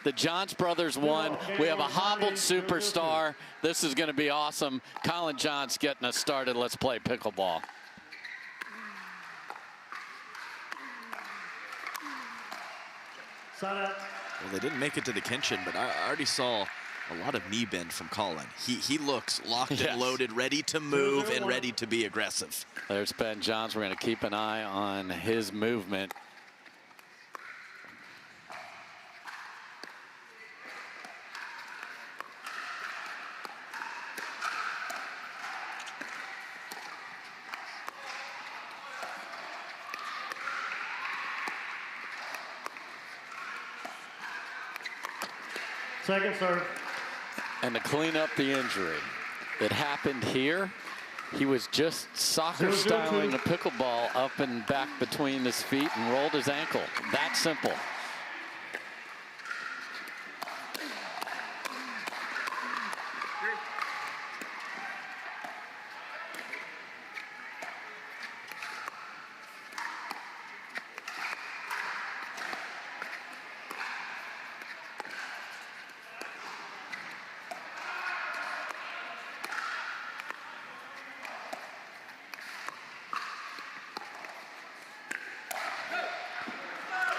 The Johns brothers won. We have a hobbled superstar. This is going to be awesome. Collin Johns getting us started. Let's play pickleball. Well, they didn't make it to the Kenshin, but I already saw a lot of knee bend from Collin. He looks locked and loaded, ready to move and ready to be aggressive. There's Ben Johns. We're going to keep an eye on his movement. Second serve. And to clean up the injury, it happened here. He was just soccer styling a pickleball up and back between his feet and rolled his ankle. That simple.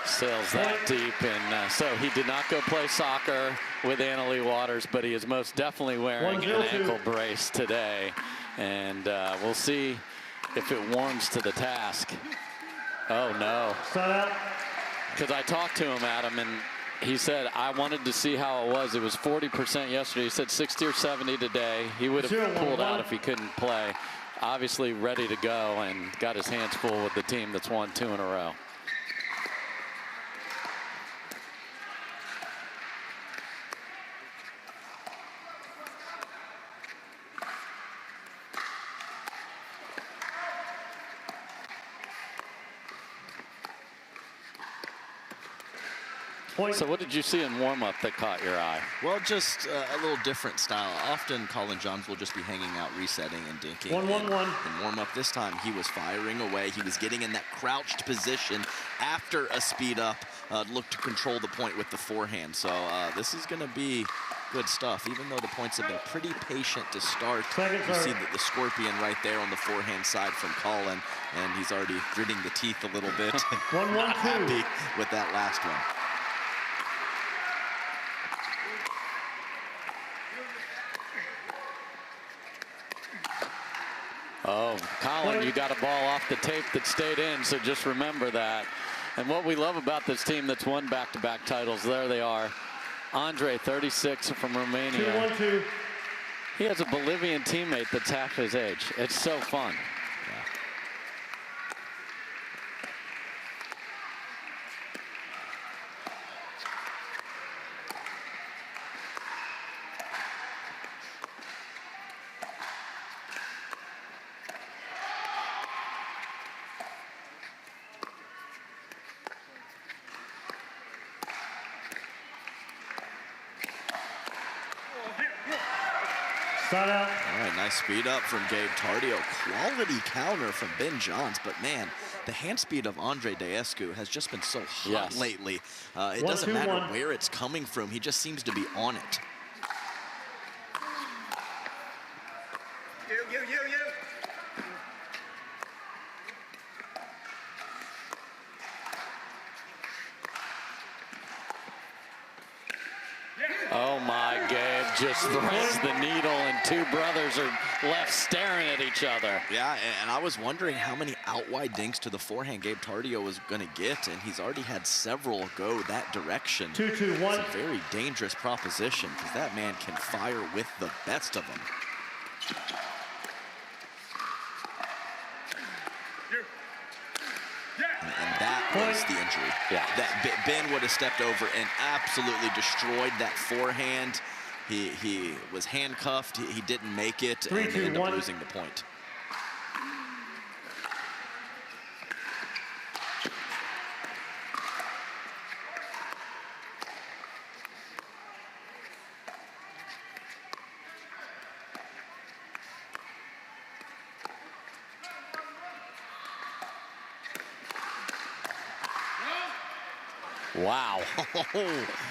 Sails that deep, and so he did not go play soccer with Annalee Waters, but he is most definitely wearing an ankle brace today, and we'll see if it warms to the task. Oh no, because I talked to him, Adam, and he said I wanted to see how it was. It was 40% yesterday. He said 60 or 70 today. He would have pulled out if he couldn't play. Obviously ready to go and got his hands full with the team that's won 2 in a row. So what did you see in warm-up that caught your eye? Well, just a little different style. Often Collin Johns will just be hanging out, resetting and dinking. 1-1-1. In warm-up this time, he was firing away. He was getting in that crouched position after a speed up, looked to control the point with the forehand. So this is going to be good stuff, even though the points have been pretty patient to start. You see the scorpion right there on the forehand side from Collin, and he's already gritting the teeth a little bit. Not happy with that last one. Oh, Collin, you got a ball off the tape that stayed in, so just remember that. And what we love about this team that's won back-to-back titles, there they are. Andrei, 36 from Romania. 2-1-2. He has a Bolivian teammate that's half his age. It's so fun. All right, nice speed up from Gabe Tardio. Quality counter from Ben Johns, but man, the hand speed of Andrei Daescu has just been so hot lately. It doesn't matter where it's coming from. He just seems to be on it. You. Oh my, Gabe just threads the needle and two brothers are left staring at each other. Yeah, and I was wondering how many out wide dinks to the forehand Gabe Tardio was going to get, and he's already had several go that direction. 2-2-1. It's a very dangerous proposition because that man can fire with the best of them. And that was the injury. Yeah. That Ben would have stepped over and absolutely destroyed that forehand. He was handcuffed. He didn't make it and ended up losing the point. Wow.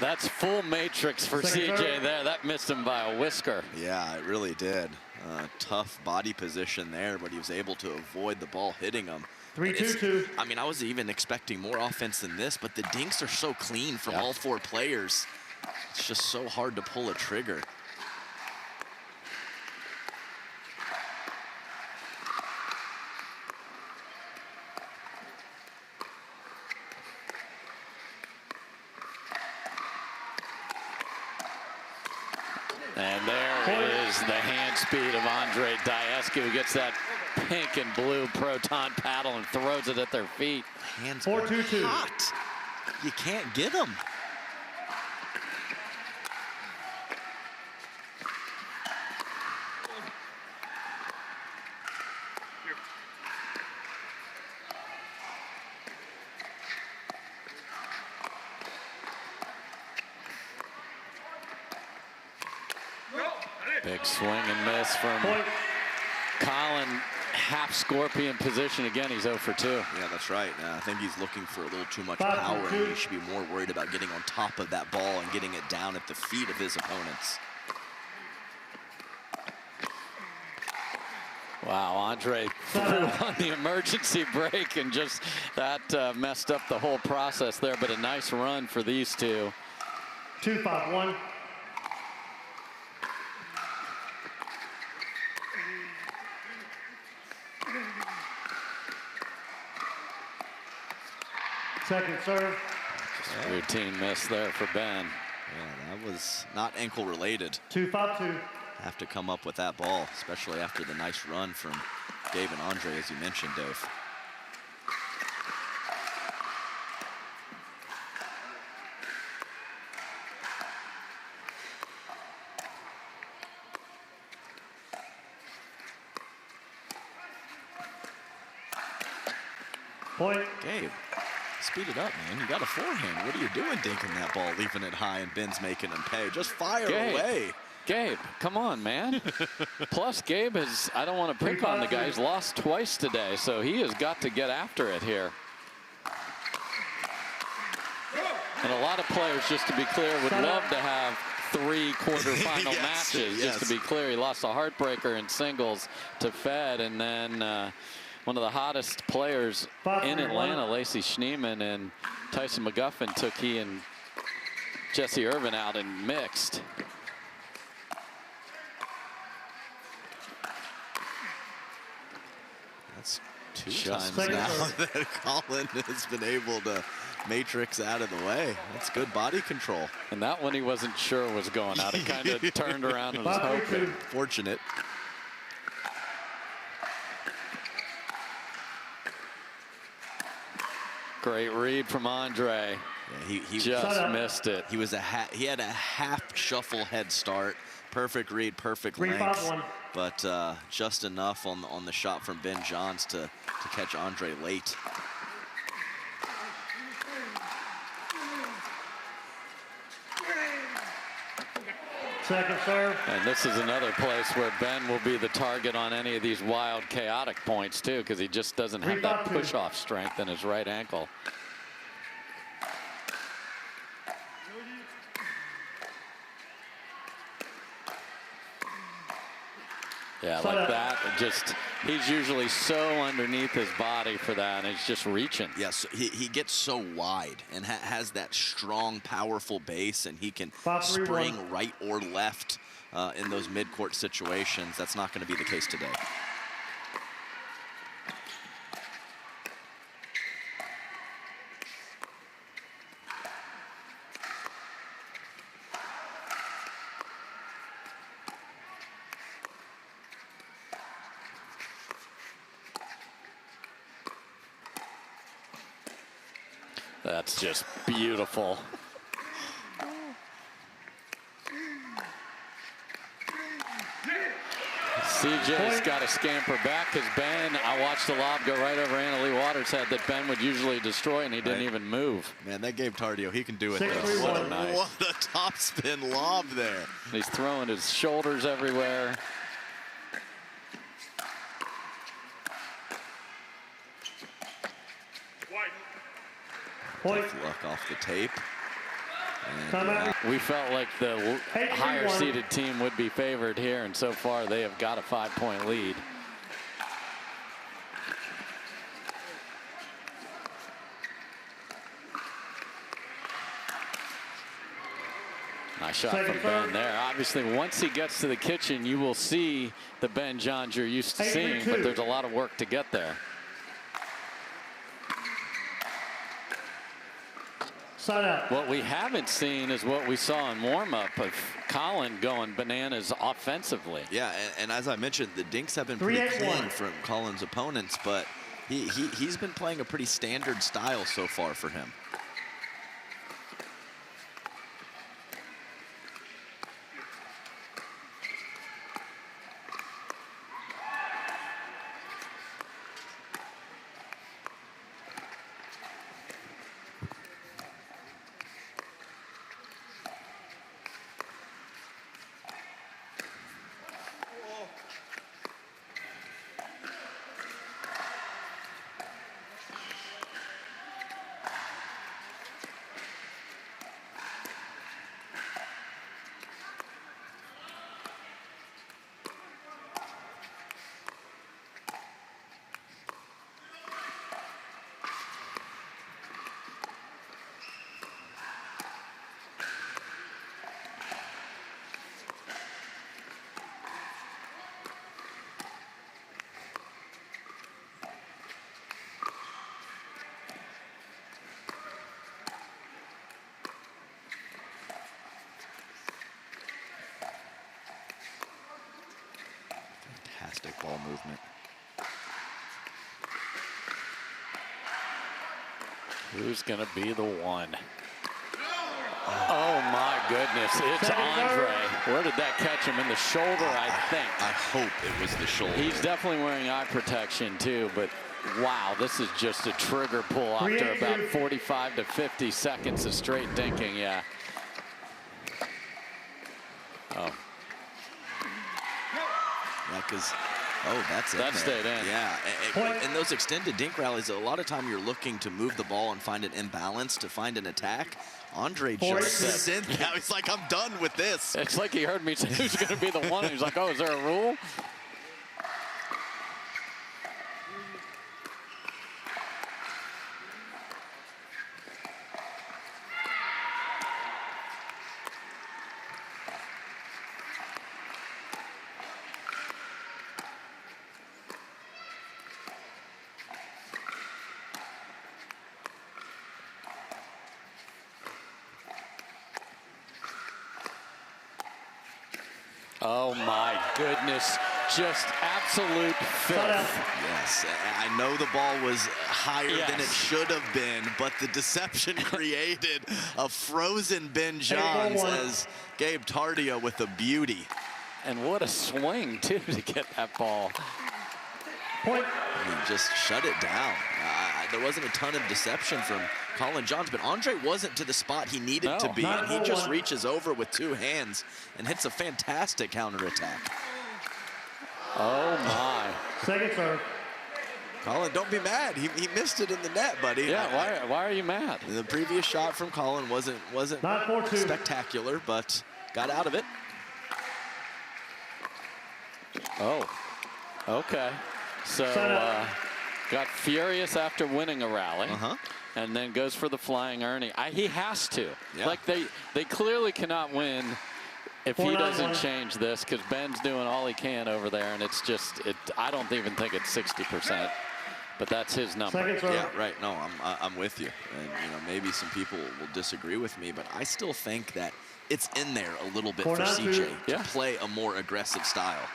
That's full matrix for CJ there. That missed him by a whisker. Yeah, it really did. Tough body position there, but he was able to avoid the ball hitting him. 3-2-2. I mean, I was even expecting more offense than this, but the dinks are so clean from all 4 players. It's just so hard to pull a trigger. And there is the hand speed of Andrei Daescu, who gets that pink and blue proton paddle and throws it at their feet. Hands 4-2-2. hot. You can't get them. Big swing and miss from Collin. Half scorpion position again. He's 0 for 2. Yeah, that's right. I think he's looking for a little too much power, and he should be more worried about getting on top of that ball and getting it down at the feet of his opponents. Wow, Andrei threw on the emergency brake, and just that messed up the whole process there, but a nice run for these two. 2-5-1. Second serve. Just routine miss there for Ben. Yeah, that was not ankle related. 2-5-2. Have to come up with that ball, especially after the nice run from Gabe and Andrei, as you mentioned, Dave. Point. Gabe, speed it up, man. You got a forehand. What are you doing dinking that ball, leaving it high, and Ben's making him pay? Just fire away. Gabe, come on, man. Plus, Gabe has, I don't want to pick on the guy. He's lost twice today, so he has got to get after it here. And a lot of players, just to be clear, would love to have 3 quarterfinal matches. Just to be clear, he lost a heartbreaker in singles to Fed, and then one of the hottest players in Atlanta, Lacey Schneeman and Tyson McGuffin, took he and Jesse Irvin out in mixed. That's 2 times now that Collin has been able to matrix out of the way. That's good body control. And that one he wasn't sure was going out. He kind of turned around and was hoping. Fortunate. Great read from Andrei. Yeah, he just missed it. He was he had a half shuffle head start. Perfect read, perfect length. But just enough on the shot from Ben Johns to catch Andrei late. Second serve. And this is another place where Ben will be the target on any of these wild, chaotic points, too, because he just doesn't have that push-off strength in his right ankle. Yeah, like that. Just, he's usually so underneath his body for that, and he's just reaching. Yes, he gets so wide and has that strong, powerful base, and he can spring right or left in those mid-court situations. That's not going to be the case today. That's just beautiful. CJ's got to scamper back because Ben, I watched the lob go right over Annalee Waters' head that Ben would usually destroy, and he didn't even move. Man, that Gabe Tardio, he can do it. What a nice. What a top spin lob there. He's throwing his shoulders everywhere. Point. Tough luck off the tape. And, Timeout. We felt like the 8-3-1. higher seeded team would be favored here, and so far they have got a 5-point lead. Nice shot Second from Ben serve. there. Obviously, once he gets to the kitchen, you will see the Ben Johns you're used to seeing, 8-2. but there's a lot of work to get there. Side out. What we haven't seen is what we saw in warm-up of Collin going bananas offensively. yeah, and as I mentioned, the dinks have been pretty 3-8-1. clean from Collin's opponents, but he's been playing a pretty standard style so far for him. Fantastic ball movement. Who's going to be the one? Oh, my goodness. It's Andrei. Where did that catch him? In the shoulder, I think. I hope it was the shoulder. He's definitely wearing eye protection, too, but wow, this is just a trigger pull after about 45 to 50 seconds of straight dinking, yeah. Oh. Yeah, because, that's it. That stayed in. Yeah, and those extended dink rallies, a lot of time you're looking to move the ball and find an imbalance to find an attack. Andrei just sent that. He's like, I'm done with this. It's like he heard me say who's going to be the one. He's like, oh, is there a rule? Oh my goodness, just absolute filth. Yes, I know the ball was higher than it Yes. should have been, but the deception created a frozen Ben Johns as Gabe Tardio with a beauty. And what a swing, too, to get that ball. Point. I mean, just shut it down. There wasn't a ton of deception from Collin Johns, but Andrei wasn't to the spot he needed to be, and he just reaches over with two hands and hits a fantastic counterattack. Oh, my. Second serve. Collin, don't be mad. He missed it in the net, buddy. Yeah, why are you mad? The previous shot from Collin wasn't 9-4-2. spectacular, but got out of it. Oh, okay. So, got furious after winning a rally, and then goes for the flying Ernie. He has to. Yeah. Like, they clearly cannot win if he doesn't change this, because Ben's doing all he can over there, and it's just, I don't even think it's 60%, but that's his number. Second serve. Yeah, right. No, I'm with you. And, maybe some people will disagree with me, but I still think that it's in there a little bit for CJ to play a more aggressive style.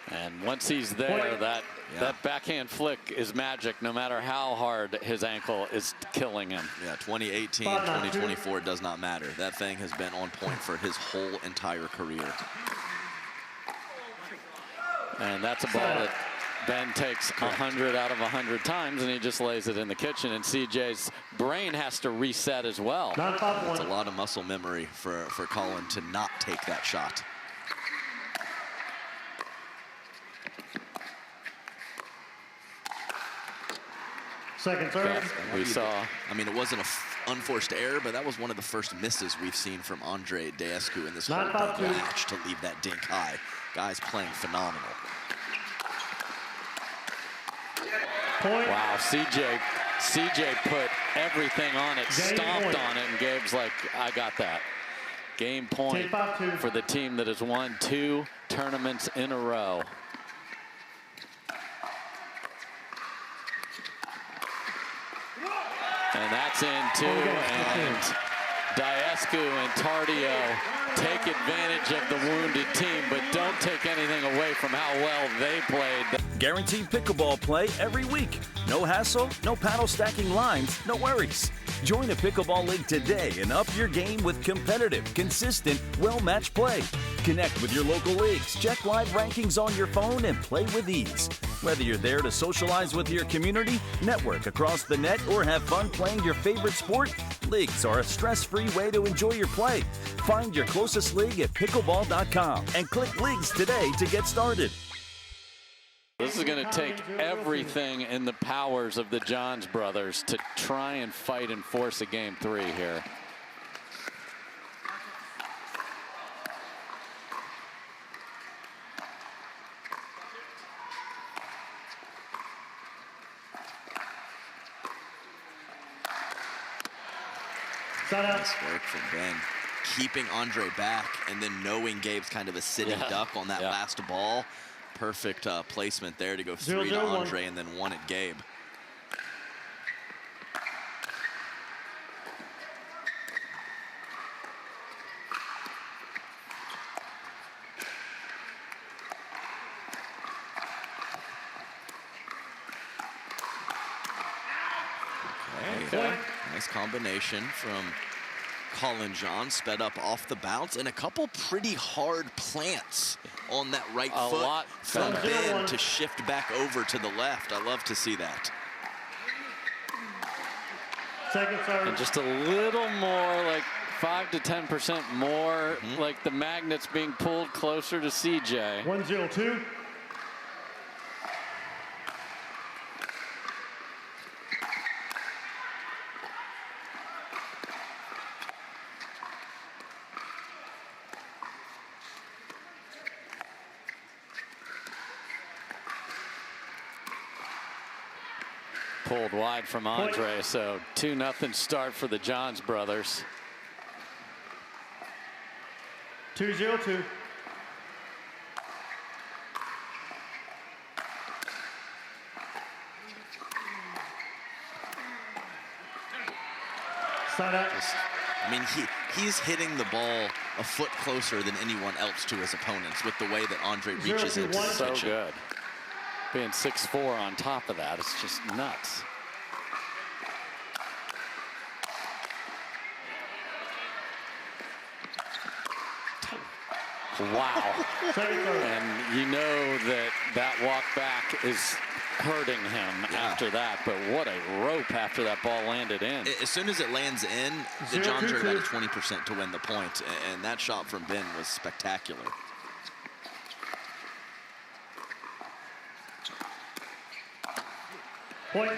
And once he's there, that backhand flick is magic, no matter how hard his ankle is killing him. Yeah, 2018, 2024 does not matter. That thing has been on point for his whole entire career. And that's a ball that Ben takes 100 out of 100 times, and he just lays it in the kitchen, and CJ's brain has to reset as well. That's a lot of muscle memory for Collin to not take that shot. Second serve. We saw. I mean, it wasn't an unforced error, but that was one of the first misses we've seen from Andrei Daescu in this whole match to leave that dink high. Guy's playing phenomenal. Point. Wow, CJ put everything on it, stomped on it, and Gabe's like, I got that. Game point for the team that has won 2 tournaments in a row. And that's in 2, and Daescu and Tardio take advantage of the wounded team, but don't take anything away from how well they played. Guaranteed pickleball play every week. No hassle, no paddle stacking lines, no worries. Join a pickleball league today and up your game with competitive, consistent, well-matched play. Connect with your local leagues, check live rankings on your phone, and play with ease. Whether you're there to socialize with your community, network across the net, or have fun playing your favorite sport, leagues are a stress-free way to enjoy your play. Find your closest league at pickleball.com and click Leagues today to get started. This is going to take everything in the powers of the Johns brothers to try and fight and force a game 3 here. Nice work from Ben. Keeping Andrei back and then knowing Gabe's kind of a sitting duck on that last ball. Perfect placement there to go 3 to Andrei and then 1 at Gabe. Okay. Nice combination from Collin John, sped up off the bounce, and a couple pretty hard plants on that right foot from Ben to shift back over to the left. I love to see that. Second serve. And just a little more, like 5 to 10% more, like the magnets being pulled closer to CJ. 1-0-2. Pulled wide from Andrei, so 2-0 start for the Johns brothers. 2-0-2. Side out. I mean, he's hitting the ball a foot closer than anyone else to his opponents with the way that Andrei reaches into the So kitchen. good. Being 6'4" on top of that, it's just nuts. Wow. And you know that walk back is hurting him after that, but what a rope after that ball landed in. As soon as it lands in, the Johns are about a 20% to win the point, and that shot from Ben was spectacular. Point.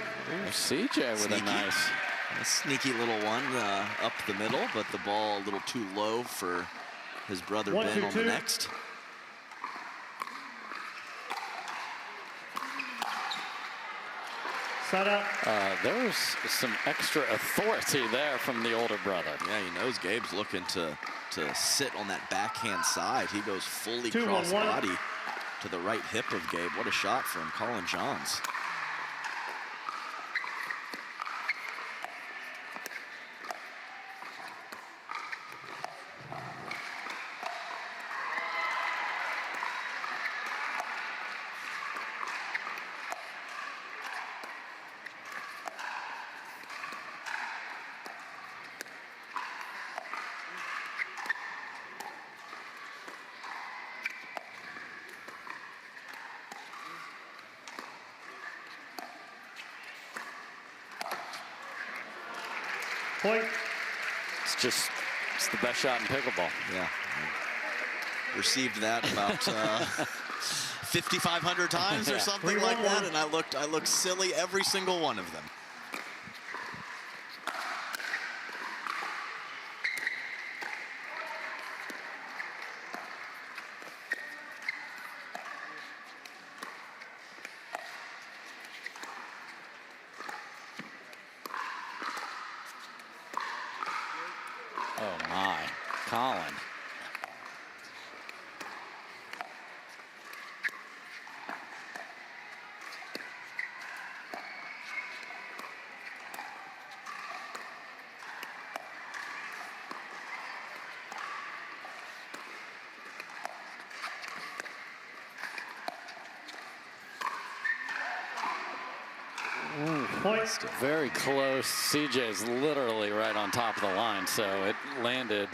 CJ with a nice. A sneaky little one up the middle, but the ball a little too low for his brother Ben on the next. Side out. There was some extra authority there from the older brother. Yeah, he knows Gabe's looking to sit on that backhand side. He goes fully cross body to the right hip of Gabe. What a shot from Collin Johns. Point. It's the best shot in pickleball. Yeah. Received that about 5,500 times or something like that, and I looked silly every single one of them. Oh my, Collin. Point. Very close. CJ's literally right on top of the line, so it landed.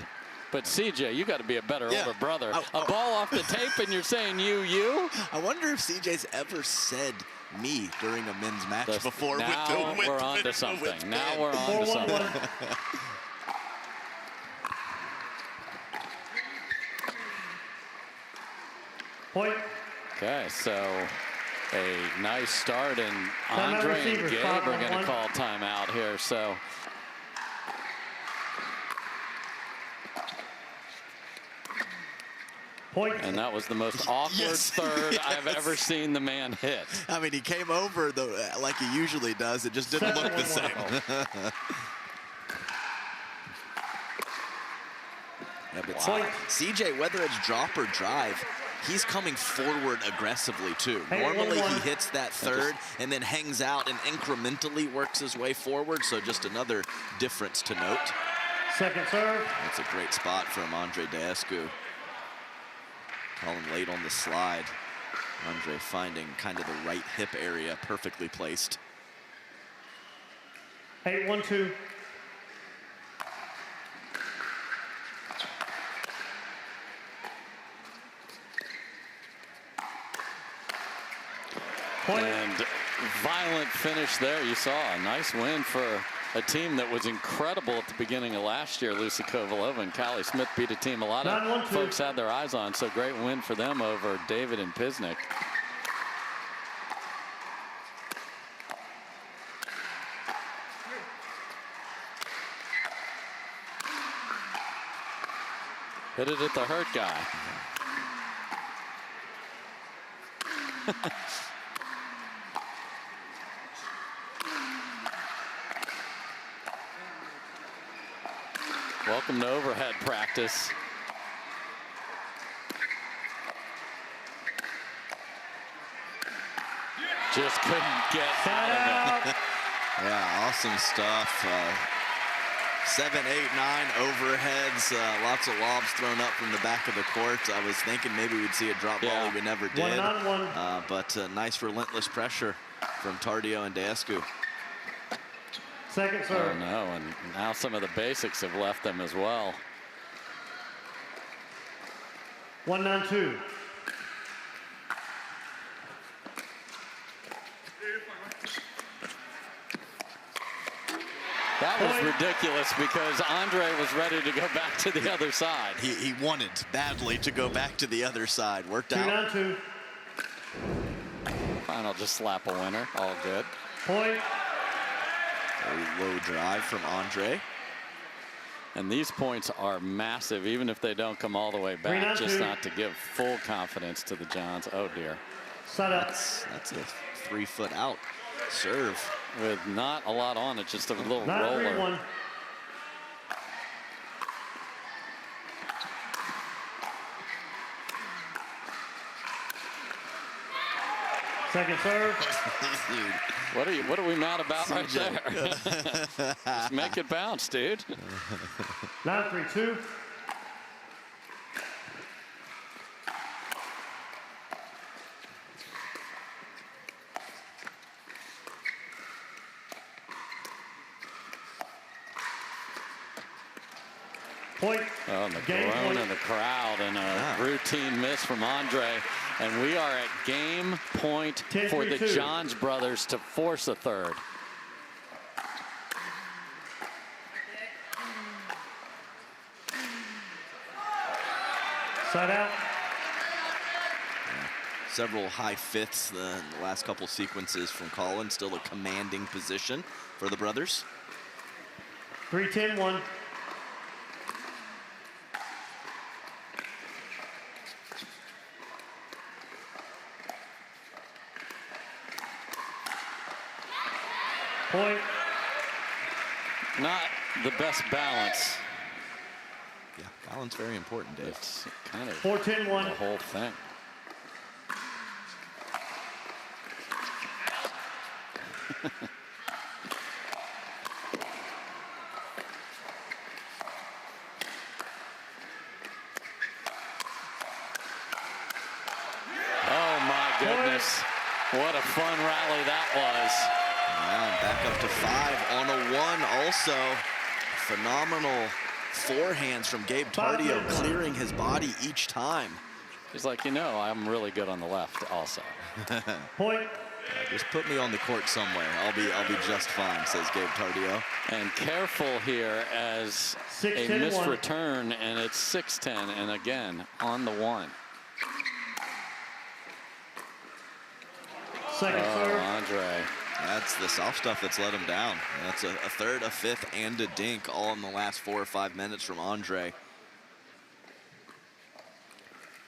But CJ, you got to be a better older brother. A ball off the tape, and you're saying you? I wonder if CJ's ever said me during a men's match before. Now we're on to something. Now we're on to something. Point. Okay, so a nice start, and Andrei and Gabe are going to call timeout here. So Point. and that was the most awkward third I've ever seen the man hit. I mean, he came over like he usually does. It just didn't look the same. Yeah, but CJ, whether it's drop or drive, he's coming forward aggressively too. Normally he hits that third and then hangs out and incrementally works his way forward. So just another difference to note. Second serve. That's a great spot from Andrei Daescu. Collin late on the slide. Andrei finding kind of the right hip area, perfectly placed. 8-1-2. Point. And violent finish there. You saw a nice win for a team that was incredible at the beginning of last year. Lucy Kovalova and Callie Smith beat a team a lot of folks had their eyes on. So great win for them over David and Pisnik. Hit it at the hurt guy. Welcome to overhead practice. Just couldn't get out of it. Yeah, awesome stuff. 7, 8, 9 overheads. Lots of lobs thrown up from the back of the court. I was thinking maybe we'd see a drop volley. We never did. But nice relentless pressure from Tardio and Daescu. Second serve. Oh no, and now some of the basics have left them as well. 1-9-2. That was ridiculous because Andrei was ready to go back to the other side. He wanted badly to go back to the other side. Worked out. 2-9-2. Fine, I'll just slap a winner. All good. Point. Very low drive from Andrei. And these points are massive, even if they don't come all the way back, just not to give full confidence to the Johns. Oh dear. That's a 3-foot out serve. With not a lot on it, just a little roller. 9-3-1. Second serve. What are we mad about right there? Just make it bounce, dude. 9-3-2. Point. Oh, and the groan of the crowd and a routine miss from Andrei. And we are at game point for the Johns brothers to force a third. Side out. Several high fifths in the last couple sequences from Collin. Still a commanding position for the brothers. 3-10-1. Point. Not the best balance. Yeah, balance very important, Dave. It's kind of 4-10-1. the whole thing. Oh my goodness. What a fun rally that was. Yeah, back up to 5 on a 1 also. Phenomenal forehands from Gabe Tardio, clearing his body each time. He's like, you know, I'm really good on the left also. Point. Yeah, just put me on the court somewhere. I'll be just fine, says Gabe Tardio. And careful here as a missed return, and it's 6-10, and again, on the 1. Second serve. Andrei. That's the soft stuff that's let him down. That's a third, a fifth, and a dink all in the last 4 or 5 minutes from Andrei.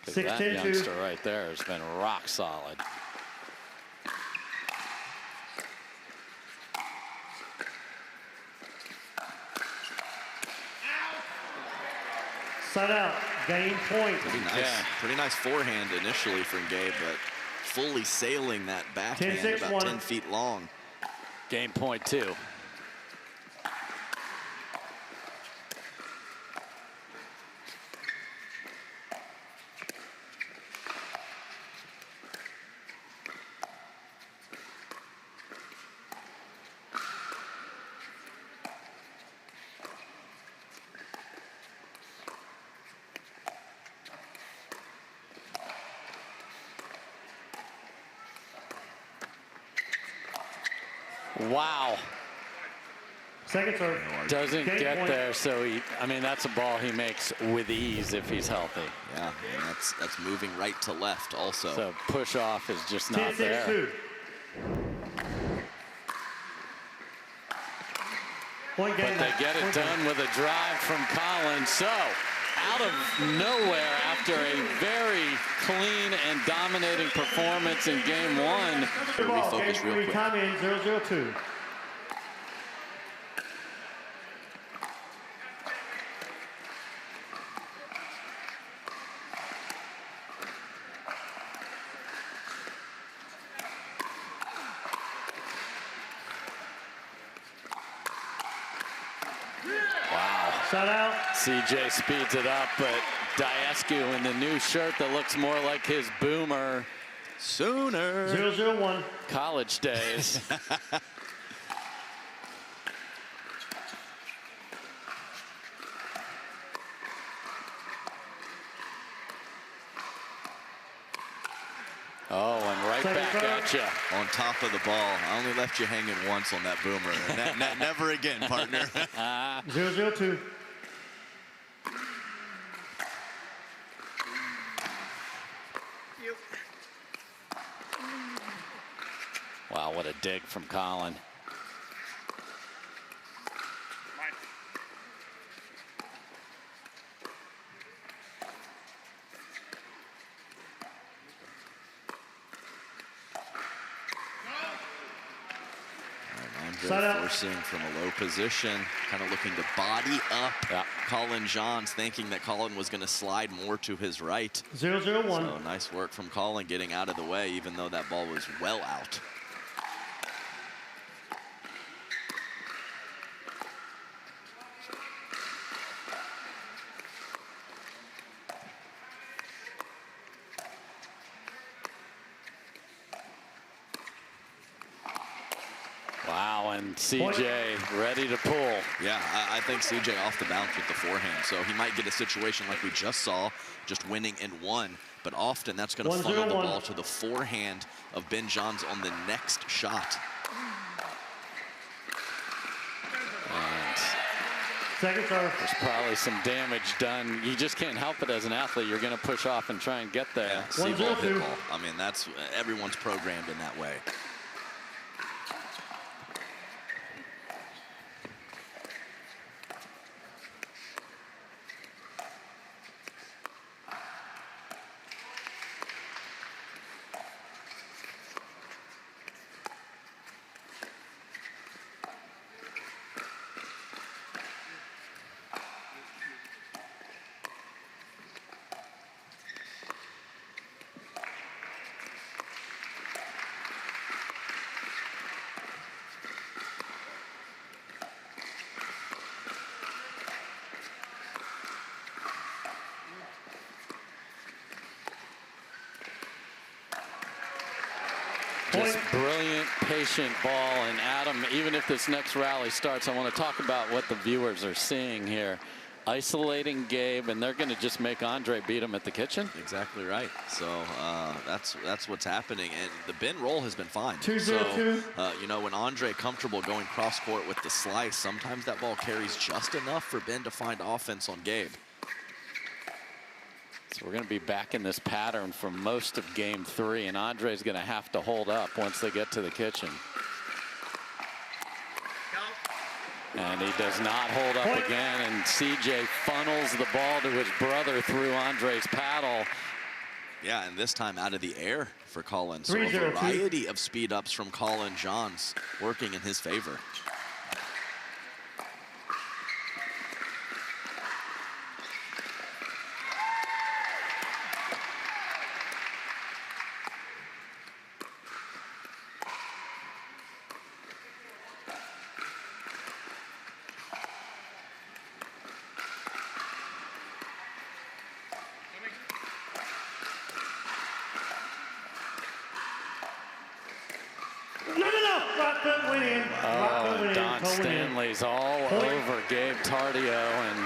'Cause that 6-10-2. youngster right there has been rock solid. Side out. Game point. Pretty nice forehand initially from Gabe, but fully sailing that backhand 10-6-1. about 10 feet long. Game point 2. Wow. Second serve. Doesn't Game get point. there, so I mean, that's a ball he makes with ease if he's healthy. Yeah, and that's moving right to left also. So push off is just not there. 10-6-2. Point game. But they get it Point done game. with a drive from Collin. So out of nowhere, after a very clean and dominating performance in game 1. Refocus real quick. Time in 0-0-2. Wow. Side out. CJ speeds it up, but Daescu in the new shirt that looks more like his Boomer Sooner. 0-0-1. college days. Oh, and right back at you. On top of the ball. I only left you hanging once on that Boomer. Never again, partner. 0-0-2. Wow, what a dig from Collin. Andrei forcing from a low position, kind of looking to body up Collin Johns, thinking that Collin was going to slide more to his right. 0-0-1. So nice work from Collin getting out of the way, even though that ball was well out. Wow, and CJ ready to pull. Yeah, I think CJ off the bounce with the forehand, so he might get a situation like we just saw, just winning in 1, but often that's going to funnel the ball to the forehand of Ben Johns on the next shot. And Second serve. There's probably some damage done. You just can't help it as an athlete. You're going to push off and try and get there. Yeah, see-ball, 1-0-2. hit ball. I mean, that's everyone's programmed in that way. Just brilliant, patient ball. And Adam, even if this next rally starts, I want to talk about what the viewers are seeing here. Isolating Gabe, and they're going to just make Andrei beat him at the kitchen. Exactly right. So that's what's happening. And the bin roll has been fine. 2-0-2. So, you know, when Andrei comfortable going cross court with the slice, sometimes that ball carries just enough for Ben to find offense on Gabe. So we're going to be back in this pattern for most of game 3, and Andrei's going to have to hold up once they get to the kitchen. And he does not hold up again, and CJ funnels the ball to his brother through Andrei's paddle. Yeah, and this time out of the air for Collin. So a 3-0-2. variety of speed ups from Collin Johns working in his favor. Right foot went in. Right foot went in. Don Toe went in. Stanley's all over Gabe Tardio, and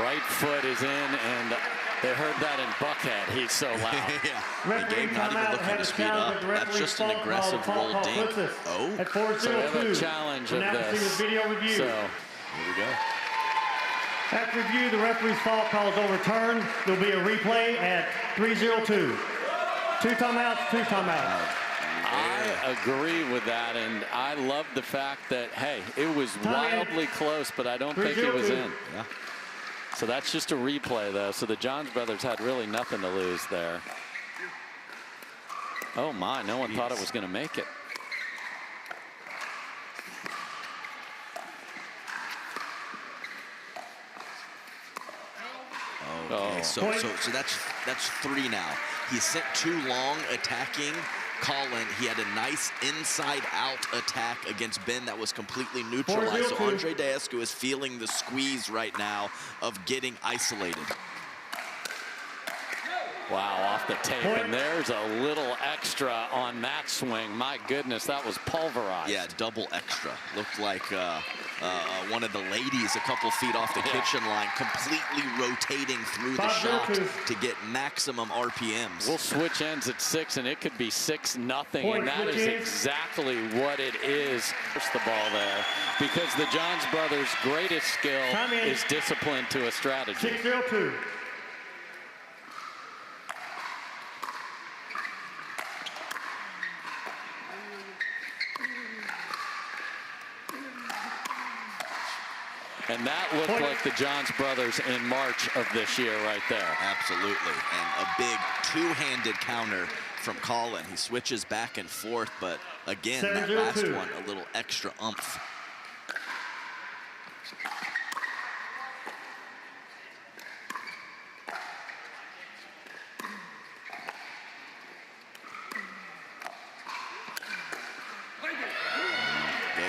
right foot is in, and they heard that in Buckhead. He's so loud. Yeah, and Referee Gabe not even timeout, looking had to a speed challenge, up. but the That's referee's just an fault aggressive call roll dink. puts us Oh, at So we have 4-0-2. a challenge We'll of now see this. the video review. So here we go. After review, the referee's fault call is overturned. There'll be a replay at 3-0-2. 2 timeouts, 2 timeouts. I agree with that, and I love the fact that, hey, it was wildly close, but I don't think he was in. Yeah. So that's just a replay, though. So the Johns brothers had really nothing to lose there. Oh, my. No one thought it was going to make it. Okay, so that's 3 now. He sent too long attacking Collin. He had a nice inside-out attack against Ben that was completely neutralized. So Andrei Daescu is feeling the squeeze right now of getting isolated. Wow, off the tape, and there's a little extra on that swing. My goodness, that was pulverized. Yeah, double extra. Looked like one of the ladies a couple feet off the kitchen line, completely rotating through the shot to get maximum RPMs. We'll switch ends at 6, and it could be 6-0, and that is exactly what it is. Push the ball there, because the Johns brothers' greatest skill is discipline to a strategy. 6-0-2. And that looked like the Johns brothers in March of this year right there. Absolutely, and a big two-handed counter from Collin. He switches back and forth, but again, that last one, a little extra oomph.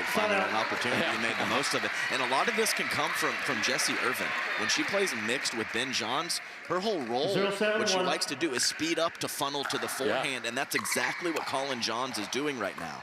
Finding an opportunity, he made the most of it. And a lot of this can come from Jessie Irvin. When she plays mixed with Ben Johns, her whole role, what she likes to do is speed up to funnel to the forehand, and that's exactly what Collin Johns is doing right now.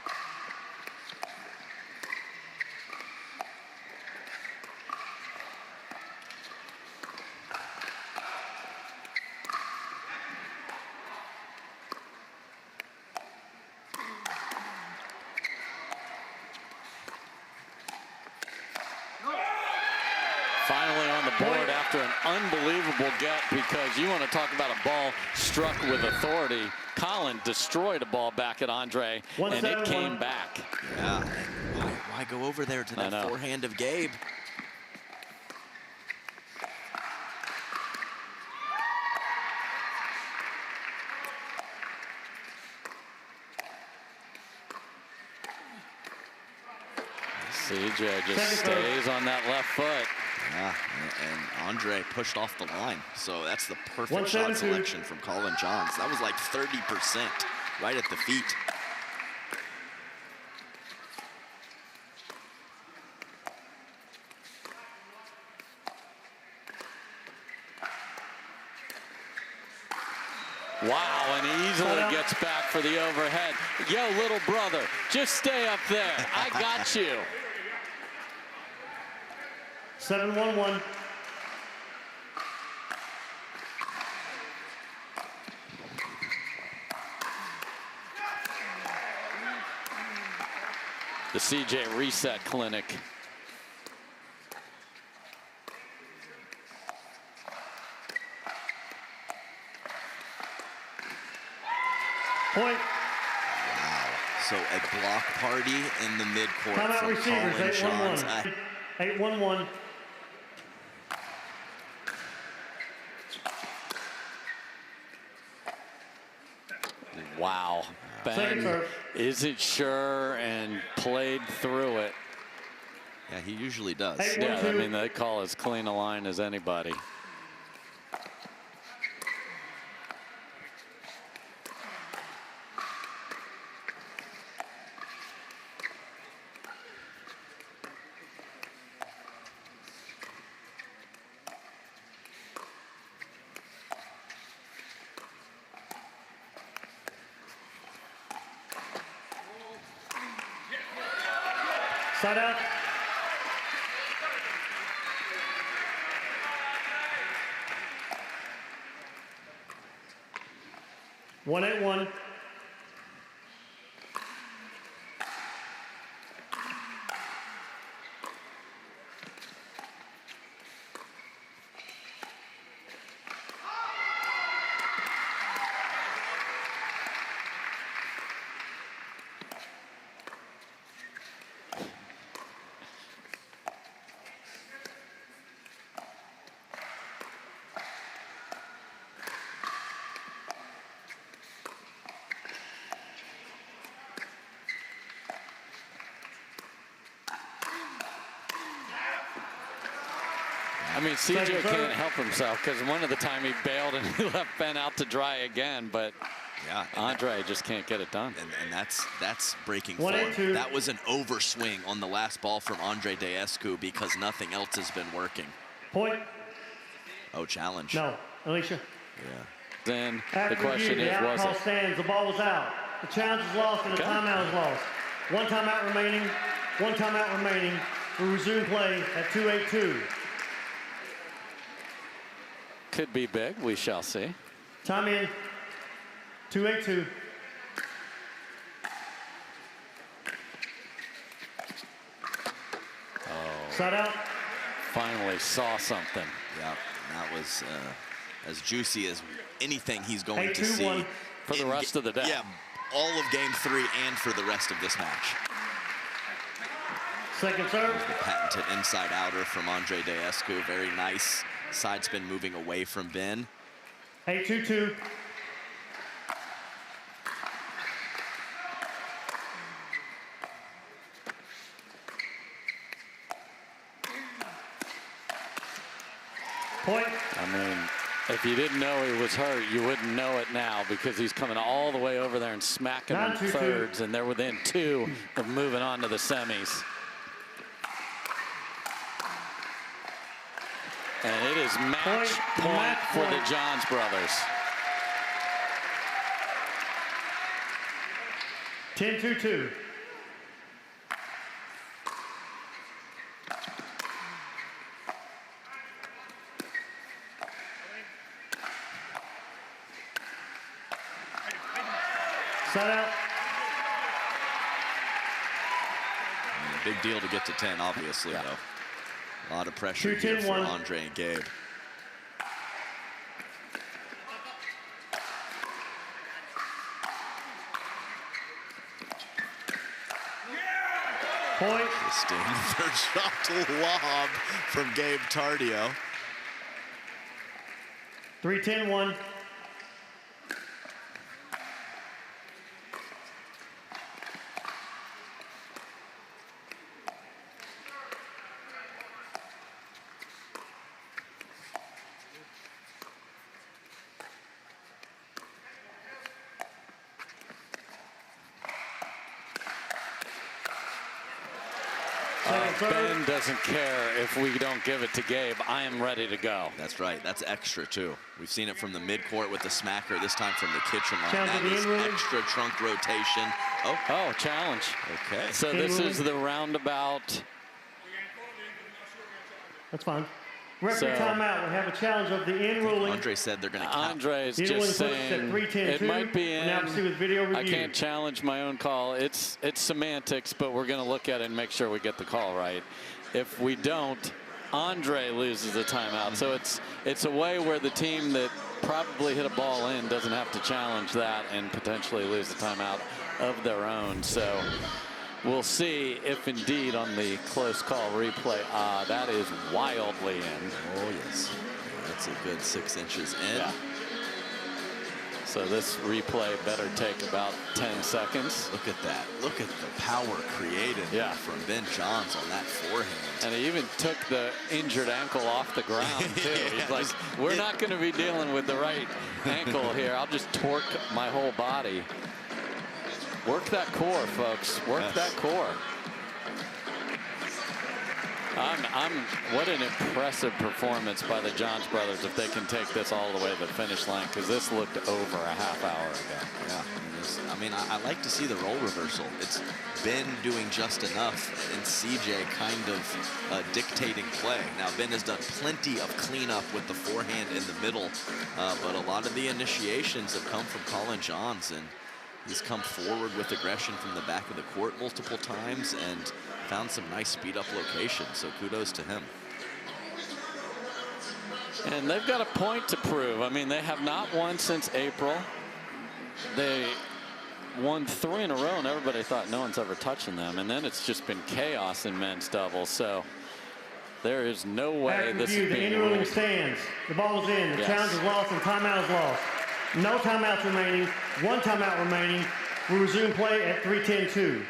Finally on the board after an unbelievable get, because you want to talk about a ball struck with authority. Collin destroyed a ball back at Andrei, and it came back. Yeah, why go over there to that forehand of Gabe? CJ just stays on that left foot. Yeah, and Andrei pushed off the line. So that's the perfect shot selection from Collin Johns. That was like 30% right at the feet. Wow, and he easily gets back for the overhead. Yo, little brother, just stay up there. I got you. 7-1-1. The CJ Reset Clinic. Point. Wow. So a block party in the midcourt Timeout from receivers, Collin Johns. 8-1-1. 8-1-1. Wow. Ben isn't sure and played through it. Yeah, he usually does. Yeah, I mean, they call as clean a line as anybody. Side out. One 8-1. I mean, CJ can't help himself, because one of the time he bailed and he left Ben out to dry again, but yeah, Andrei just can't get it done. And that's breaking form. That was an overswing on the last ball from Andrei Daescu because nothing else has been working. Point. Oh, challenge. No, Alicia. Yeah. Then the question is, was it? Stands. The ball was out. The challenge is lost and the timeout is lost. One timeout remaining. One timeout remaining. We resume play at 2-8-2. Could be big. We shall see. Time in. 2-8-2. Oh. Side out. Finally saw something. Yeah, that was as juicy as anything he's going to see for the rest of the day. Yeah, all of Game 3 and for the rest of this match. Second serve. The patented inside outer from Andrei Daescu. Very nice. Side spin moving away from Ben. 8-2-2. Point. I mean, if you didn't know he was hurt, you wouldn't know it now, because he's coming all the way over there and smacking them thirds, and they're within 2 of moving on to the semis. And it is match point for the Johns brothers. 10-2-2. Side out. Big deal to get to 10, obviously, though. A lot of pressure here for 2-10-1. Andrei and Gabe. Point. Third shot to lob from Gabe Tardio. 3-10-1. Ben doesn't care if we don't give it to Gabe. I am ready to go. That's right. That's extra, too. We've seen it from the midcourt with the smacker, this time from the kitchen line. Challenge That to the is in-room. extra trunk rotation. Oh, challenge. Okay. So this is the roundabout. That's fine. Referee So- timeout. We have a challenge of the in ruling. Andrei said they're going to count. Andrei's The in-ruling just puts us at saying 3-10-2. it might be We'll in. now proceed with video I review. can't challenge my own call. It's semantics, but we're going to look at it and make sure we get the call right. If we don't, Andrei loses the timeout. So it's a way where the team that probably hit a ball in doesn't have to challenge that and potentially lose the timeout of their own. So we'll see if indeed on the close call replay, that is wildly in. Oh, yes. That's a good 6 inches in. Yeah. So this replay better take about 10 seconds. Look at that. Look at the power created from Ben Johns on that forehand. And he even took the injured ankle off the ground, too. He's like, we're not going to be dealing with the right ankle here. I'll just torque my whole body. Work that core, folks. Work that core. What an impressive performance by the Johns brothers if they can take this all the way to the finish line, because this looked over a half hour ago. Yeah, I mean, I like to see the role reversal. It's Ben doing just enough and CJ kind of dictating play. Now, Ben has done plenty of cleanup with the forehand in the middle, but a lot of the initiations have come from Collin Johns, and he's come forward with aggression from the back of the court multiple times and found some nice speed up locations, so kudos to him. And they've got a point to prove. I mean, they have not won since April. They won 3 in a row, and everybody thought no one's ever touching them. And then it's just been chaos in men's doubles. So there is no way this is the being in-ruling ruled. stands. The ball is in. The Yes. challenge is lost and timeout is lost. No timeouts remaining. 1 timeout remaining. We resume play at 3-10-2.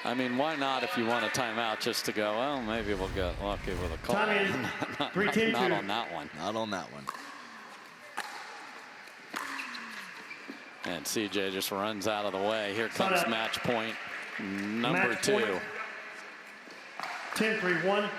I mean, why not if you want a timeout just to go, well, maybe we'll get lucky with a call. Time in. Not 3-10-2. on that one. Not on that one. And CJ just runs out of the way. Here comes match point number Match 2. point. 10-3-1.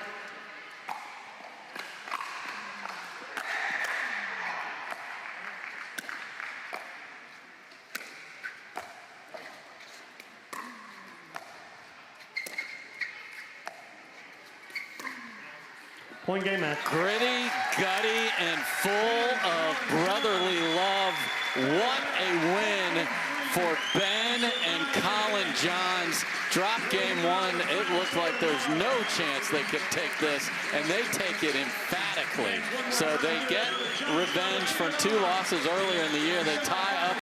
Point game match. Gritty, gutty, and full of brotherly love. What a win for Ben and Collin Johns. Drop game 1. It looked like there's no chance they could take this, and they take it emphatically. So they get revenge from 2 losses earlier in the year. They tie up